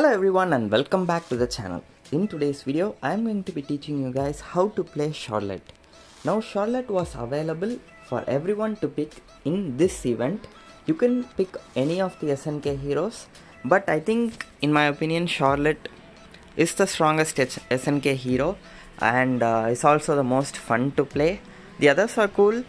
Hello everyone and welcome back to the channel. In today's video, I am going to be teaching you guys how to play Charlotte. Now Charlotte was available for everyone to pick in this event. You can pick any of the SNK heroes, but I think in my opinion Charlotte is the strongest SNK hero and is also the most fun to play. The others are cool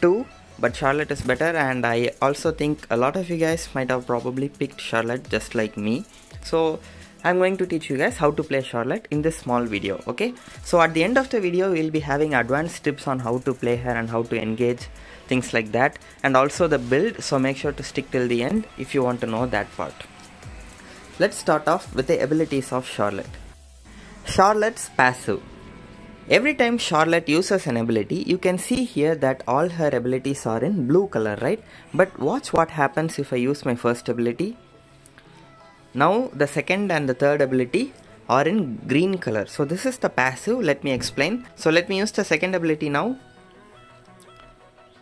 too, but Charlotte is better, and I also think a lot of you guys might have probably picked Charlotte just like me. So I'm going to teach you guys how to play Charlotte in this small video, okay? So at the end of the video, we'll be having advanced tips on how to play her and how to engage, things like that, and also the build, so make sure to stick till the end if you want to know that part. Let's start off with the abilities of Charlotte. Charlotte's passive. Every time Charlotte uses an ability, you can see here that all her abilities are in blue color, right? But watch what happens if I use my first ability. Now the second and the third ability are in green color. So this is the passive. Let me explain. So let me use the second ability now.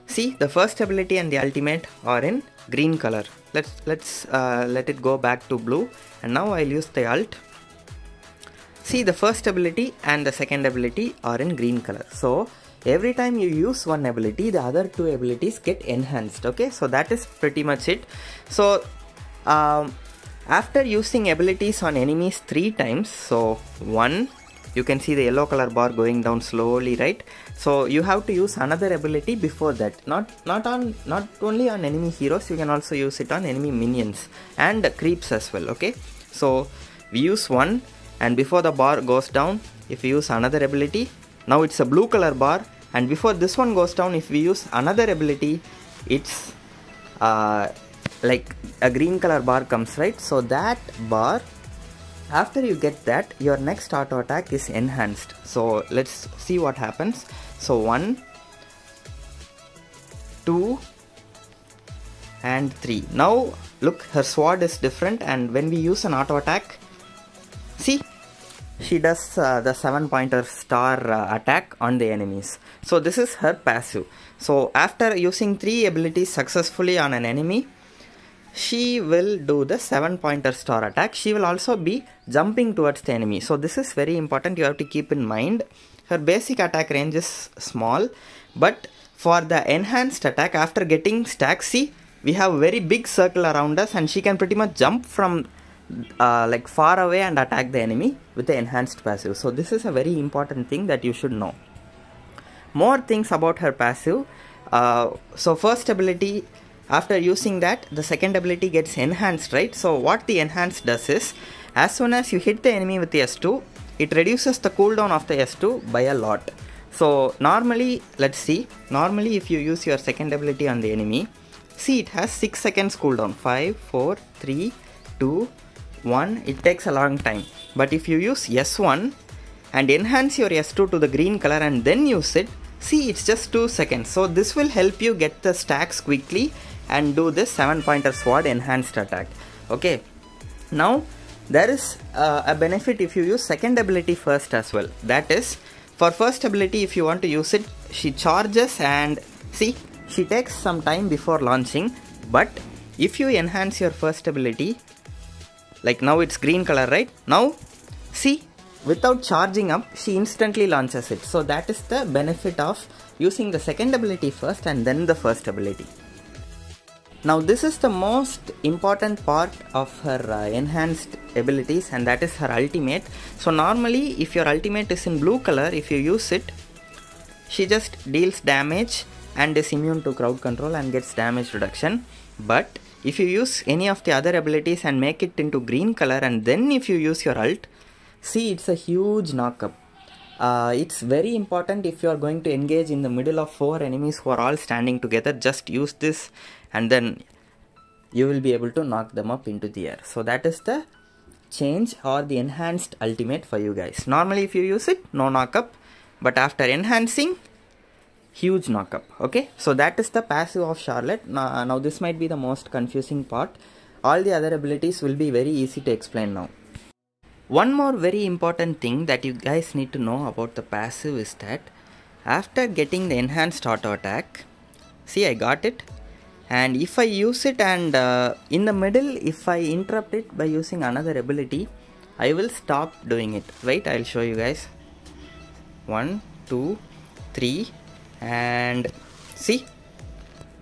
See, the first ability and the ultimate are in green color. Let's let it go back to blue, and now I'll use the ult. See, the first ability and the second ability are in green color. So every time you use one ability, the other two abilities get enhanced. Okay, so that is pretty much it. So after using abilities on enemies 3 times, so 1, you can see the yellow color bar going down slowly, right? So you have to use another ability before that. Not only on enemy heroes, you can also use it on enemy minions and creeps as well. Okay, so we use 1, and before the bar goes down, if we use another ability, now it's a blue color bar, and before this one goes down, if we use another ability, it's like a green color bar comes, right? So that bar, after you get that, your next auto attack is enhanced. So let's see what happens. So 1, 2 and 3. Now look, her sword is different, and when we use an auto attack, see, she does the 7-pointer star attack on the enemies. So this is her passive. So after using 3 abilities successfully on an enemy, she will do the 7-pointer star attack. She will also be jumping towards the enemy. So this is very important, you have to keep in mind. Her basic attack range is small, but for the enhanced attack, after getting stacks, see, we have a very big circle around us, and she can pretty much jump from like far away and attack the enemy with the enhanced passive. So this is a very important thing that you should know. More things about her passive. So first ability, after using that, the second ability gets enhanced, right? So what the enhanced does is, as soon as you hit the enemy with the S2, it reduces the cooldown of the S2 by a lot. So normally, let's see, normally if you use your second ability on the enemy, see, it has 6 seconds cooldown. 5, 4, 3, 2, 1, it takes a long time. But if you use S1 and enhance your S2 to the green color and then use it, see, it's just 2 seconds. So this will help you get the stacks quickly and do this 7-pointer sword enhanced attack. Okay, now there is a benefit if you use second ability first as well. That is, for first ability, if you want to use it, she charges, and see, she takes some time before launching. But if you enhance your first ability, like now it's green color, right? Now see, without charging up, she instantly launches it. So that is the benefit of using the second ability first and then the first ability. Now this is the most important part of her enhanced abilities, and that is her ultimate. So normally if your ultimate is in blue color, if you use it, she just deals damage and is immune to crowd control and gets damage reduction. But if you use any of the other abilities and make it into green color, and then if you use your ult, see, it's a huge knockup. It's very important if you are going to engage in the middle of 4 enemies who are all standing together. Just use this, and then you will be able to knock them up into the air. So that is the change or the enhanced ultimate for you guys. Normally if you use it, no knockup, but after enhancing, huge knockup. Okay, so that is the passive of Charlotte. Now this might be the most confusing part. All the other abilities will be very easy to explain now. One more very important thing that you guys need to know about the passive is that after getting the enhanced auto attack, see, I got it, and if I use it and in the middle if I interrupt it by using another ability, I will stop doing it. Wait, I'll show you guys. 1 2 3 and see,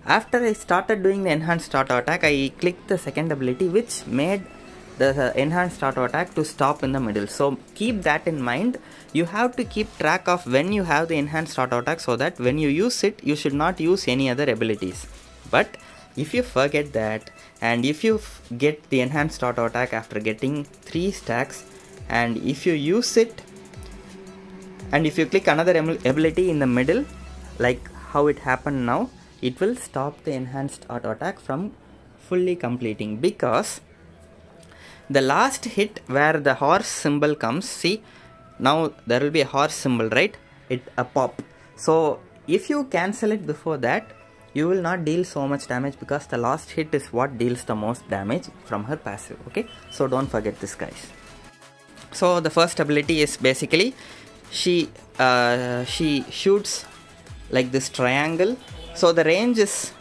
after I started doing the enhanced auto attack, I clicked the second ability which made the enhanced auto attack to stop in the middle. So keep that in mind. You have to keep track of when you have the enhanced auto attack, so that when you use it you should not use any other abilities. But if you forget that, and if you get the enhanced auto attack after getting 3 stacks, and if you use it and if you click another ability in the middle, like how it happened now, it will stop the enhanced auto attack from fully completing, because the last hit where the horse symbol comes, see, now there will be a horse symbol, right? A pop. So if you cancel it before that, you will not deal so much damage, because the last hit is what deals the most damage from her passive. Okay, so don't forget this, guys. So the first ability is basically she shoots like this triangle. So the range is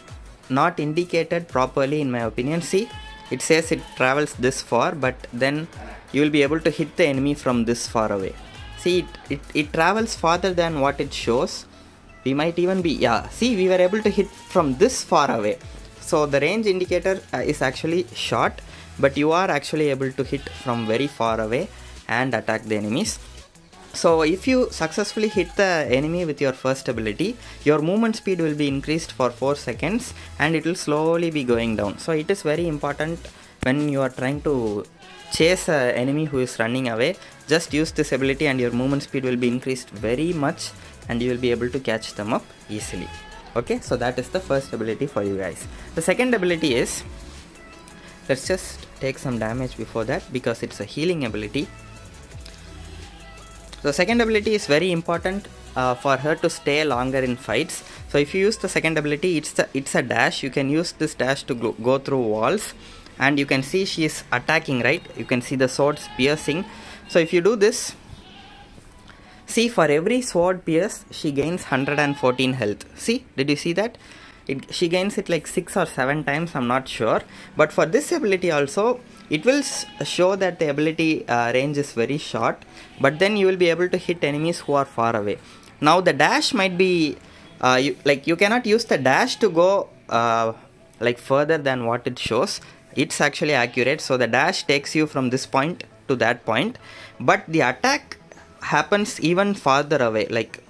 not indicated properly in my opinion. See, it says it travels this far, but then you will be able to hit the enemy from this far away. See, it travels farther than what it shows. We might even be, yeah, see, we were able to hit from this far away. So the range indicator is actually short, but you are actually able to hit from very far away and attack the enemies. So if you successfully hit the enemy with your first ability, your movement speed will be increased for 4 seconds and it will slowly be going down. So it is very important when you are trying to chase an enemy who is running away. Just use this ability and your movement speed will be increased very much and you will be able to catch them up easily. Okay, so that is the first ability for you guys. The second ability is, let's just take some damage before that because it's a healing ability. So second ability is very important for her to stay longer in fights. So if you use the second ability, it's a dash. You can use this dash to go through walls, and you can see she is attacking, right? You can see the swords piercing. So if you do this, see, for every sword pierce she gains 114 health. See, did you see that? She gains it like 6 or 7 times, I'm not sure. But for this ability also, it will show that the ability range is very short, but then you will be able to hit enemies who are far away. Now the dash might be you cannot use the dash to go like further than what it shows. It's actually accurate, so the dash takes you from this point to that point, but the attack happens even farther away. Like,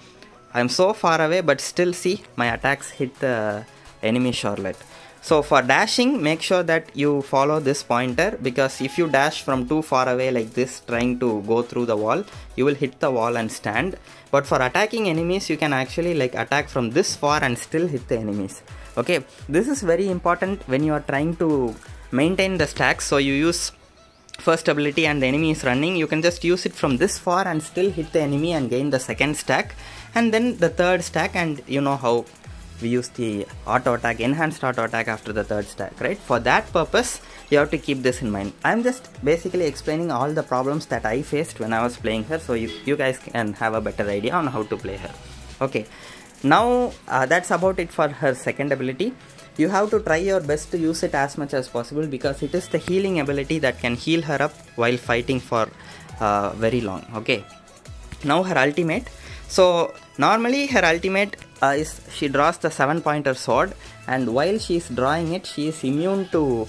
I'm so far away, but still see, my attacks hit the enemy Charlotte. So for dashing, make sure that you follow this pointer, because if you dash from too far away like this, trying to go through the wall, you will hit the wall and stand. But for attacking enemies, you can actually like attack from this far and still hit the enemies. Okay, this is very important when you are trying to maintain the stacks. So you use first ability and the enemy is running, you can just use it from this far and still hit the enemy and gain the second stack, and then the third stack, and you know how we use the auto attack, enhanced auto attack after the third stack, right? For that purpose, you have to keep this in mind. I'm just basically explaining all the problems that I faced when I was playing her, so you guys can have a better idea on how to play her. Okay, now that's about it for her second ability. You have to try your best to use it as much as possible, because it is the healing ability that can heal her up while fighting for very long. Okay, now her ultimate. So normally her ultimate is she draws the 7-pointer sword, and while she is drawing it, she is immune to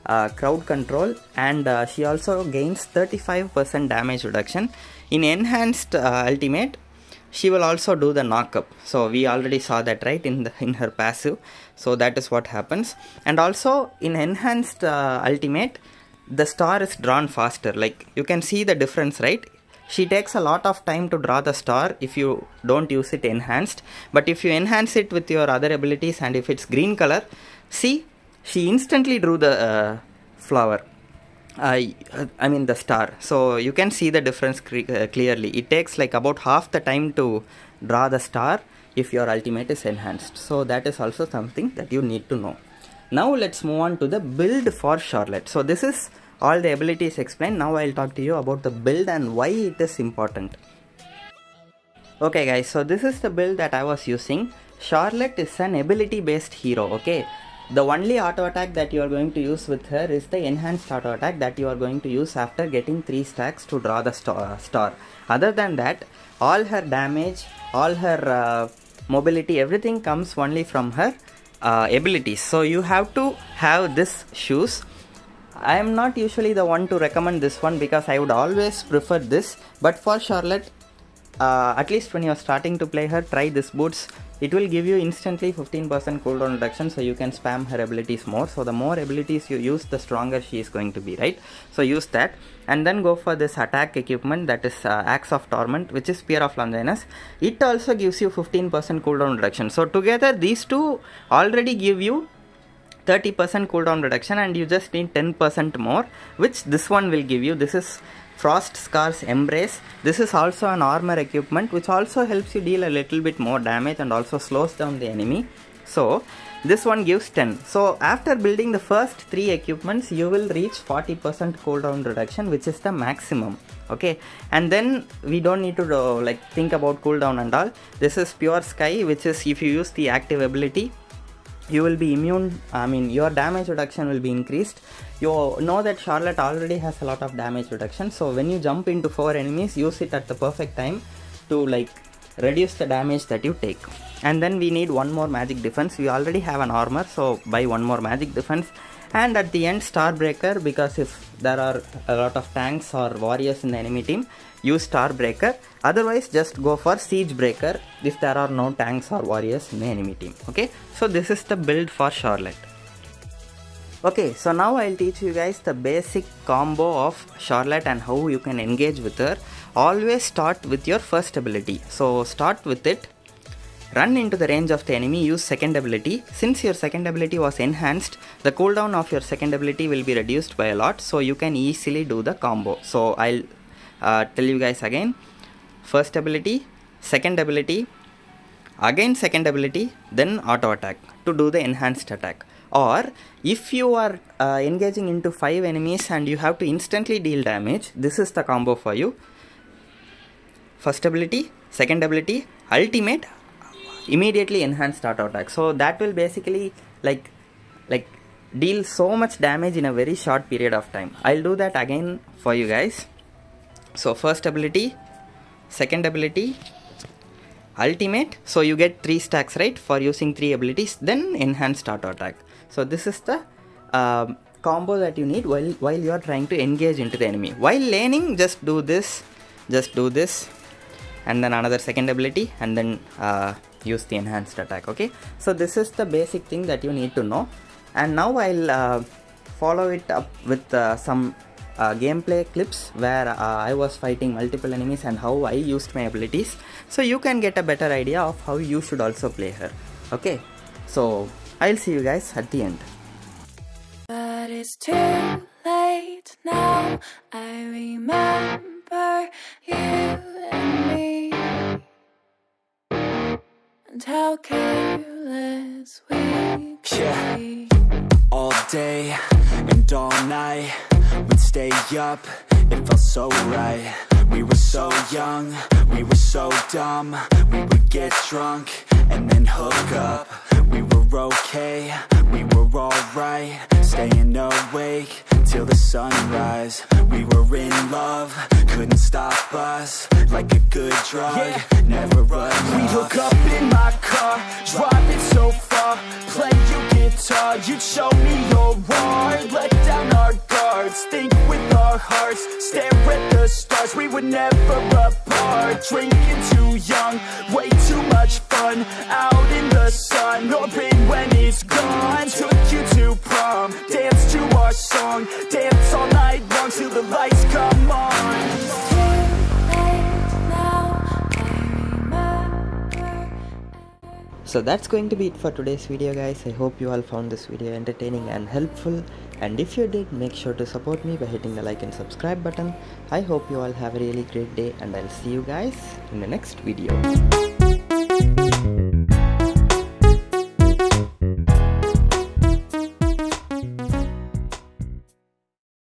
crowd control, and she also gains 35% damage reduction. In enhanced ultimate, she will also do the knock-up. So we already saw that, right, in her passive. So that is what happens. And also in enhanced ultimate, the star is drawn faster. Like, you can see the difference, right? She takes a lot of time to draw the star if you don't use it enhanced. But if you enhance it with your other abilities, and if it's green color, see, she instantly drew the flower. I mean the star. So you can see the difference clearly. It takes like about half the time to draw the star if your ultimate is enhanced. So that is also something that you need to know. Now let's move on to the build for Charlotte. So this is all the abilities explained. Now I'll talk to you about the build and why it is important. Okay guys, so this is the build that I was using. Charlotte is an ability based hero. Okay, The only auto attack that you are going to use with her is the enhanced auto attack that you are going to use after getting 3 stacks to draw the star. Other than that, all her damage, all her mobility, everything comes only from her abilities. So you have to have this shoes. I am not usually the one to recommend this one because I would always prefer this, but for Charlotte, at least when you are starting to play her, try this boots. It will give you instantly 15% cooldown reduction, so you can spam her abilities more. So the more abilities you use, the stronger she is going to be, right? So use that, and then go for this attack equipment, that is Axe of Torment, which is Spear of Longinus. It also gives you 15% cooldown reduction. So together these two already give you 30% cooldown reduction, and you just need 10% more, which this one will give you. This is Frost Scar's Embrace. This is also an armor equipment which also helps you deal a little bit more damage and also slows down the enemy. So this one gives 10. So after building the first 3 equipments, you will reach 40% cooldown reduction, which is the maximum. Okay, and then we don't need to like think about cooldown and all. This is Pure Sky, which is if you use the active ability, you will be immune. I mean, your damage reduction will be increased. You know that Charlotte already has a lot of damage reduction, so when you jump into 4 enemies, use it at the perfect time to like reduce the damage that you take. And then we need one more magic defense. We already have an armor, so buy one more magic defense. And at the end, Starbreaker, because if there are a lot of tanks or warriors in the enemy team, use Starbreaker. Otherwise, just go for Siege Breaker if there are no tanks or warriors in the enemy team. Okay, so this is the build for Charlotte. Okay, so now I'll teach you guys the basic combo of Charlotte and how you can engage with her. Always start with your first ability. So start with it. Run into the range of the enemy, use second ability. Since your second ability was enhanced, the cooldown of your second ability will be reduced by a lot, so you can easily do the combo. So I'll tell you guys again. First ability, second ability, again second ability, then auto attack to do the enhanced attack. Or if you are engaging into 5 enemies and you have to instantly deal damage, this is the combo for you. First ability, second ability, ultimate, immediately enhanced auto attack. So that will basically like deal so much damage in a very short period of time. I'll do that again for you guys. So first ability, second ability, ultimate, so you get 3 stacks, right, for using 3 abilities, then enhanced auto attack. So this is the combo that you need while you are trying to engage into the enemy. While laning, just do this, and then another second ability, and then use the enhanced attack. Okay, so this is the basic thing that you need to know. And now I'll follow it up with some gameplay clips where I was fighting multiple enemies and how I used my abilities, so you can get a better idea of how you should also play her. Okay, so I'll see you guys at the end. But it's too late now. I remember you and me, and how careless we could be. All day and all night, we'd stay up, it felt so right. We were so young, we were so dumb. We would get drunk and then hook up. We were okay, we were alright, staying awake till the sunrise. We were in love, couldn't stop us, like a good drug, never enough. We'd hook up in my car, driving so far, play you guitar, you'd show me your art, let down our guards, think with our hearts, stare at the stars. We were never apart, drinking too young, way too much fun, out in the sun, open when it's gone. Took you to prom, dance to our song, dance all night long till the lights come on. So that's going to be it for today's video, guys. I hope you all found this video entertaining and helpful, and if you did, make sure to support me by hitting the like and subscribe button. I hope you all have a really great day, and I'll see you guys in the next video.